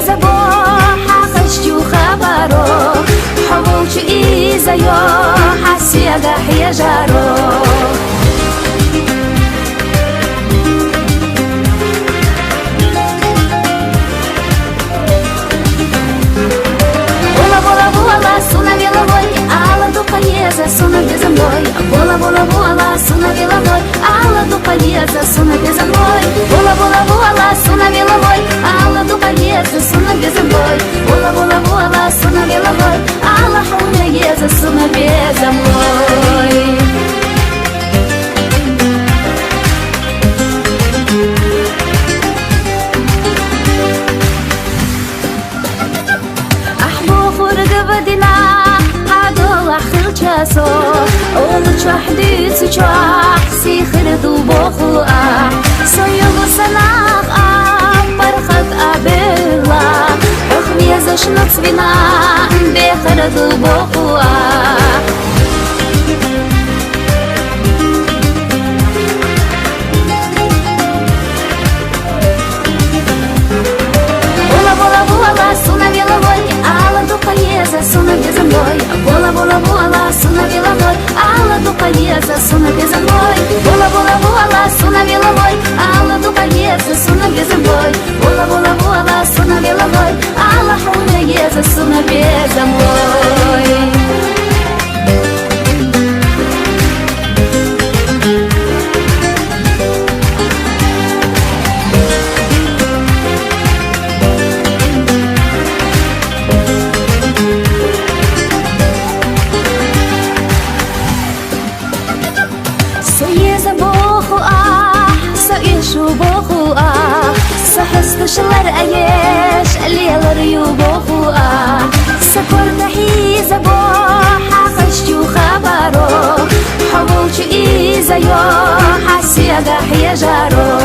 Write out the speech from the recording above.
زبو حقشتو خبرو حبوشو إيزايو حسيا دحيا جارو Suna без мной, бола бола бола, суна вела мой, алла ду полеза, суна без мной, бола бола бола, суна вела мой, алла ду полеза, суна без мной, бола бола бола, суна вела мой, алла хуна еза, суна без мной. أولش حديث شاح سيخر ذوبه سيغ سناق برخد أبلا حكمي زشنك سبنا بخر ذوبه Суна вела мой, алла ду полеза, суна без мной, бола бола бола, суна вела мой, алла ду полеза, суна без мной, бола бола бола, суна вела мой, алла ду полеза, суна без мной, бола бола бола, суна вела мой, алла хуна еза, суна без мной. سحسكشلر أيش الليلر يوبوخو سكرت حيزة بوحة خشتو خبرو حبوشو إيزا يو حسيا دحيا جارو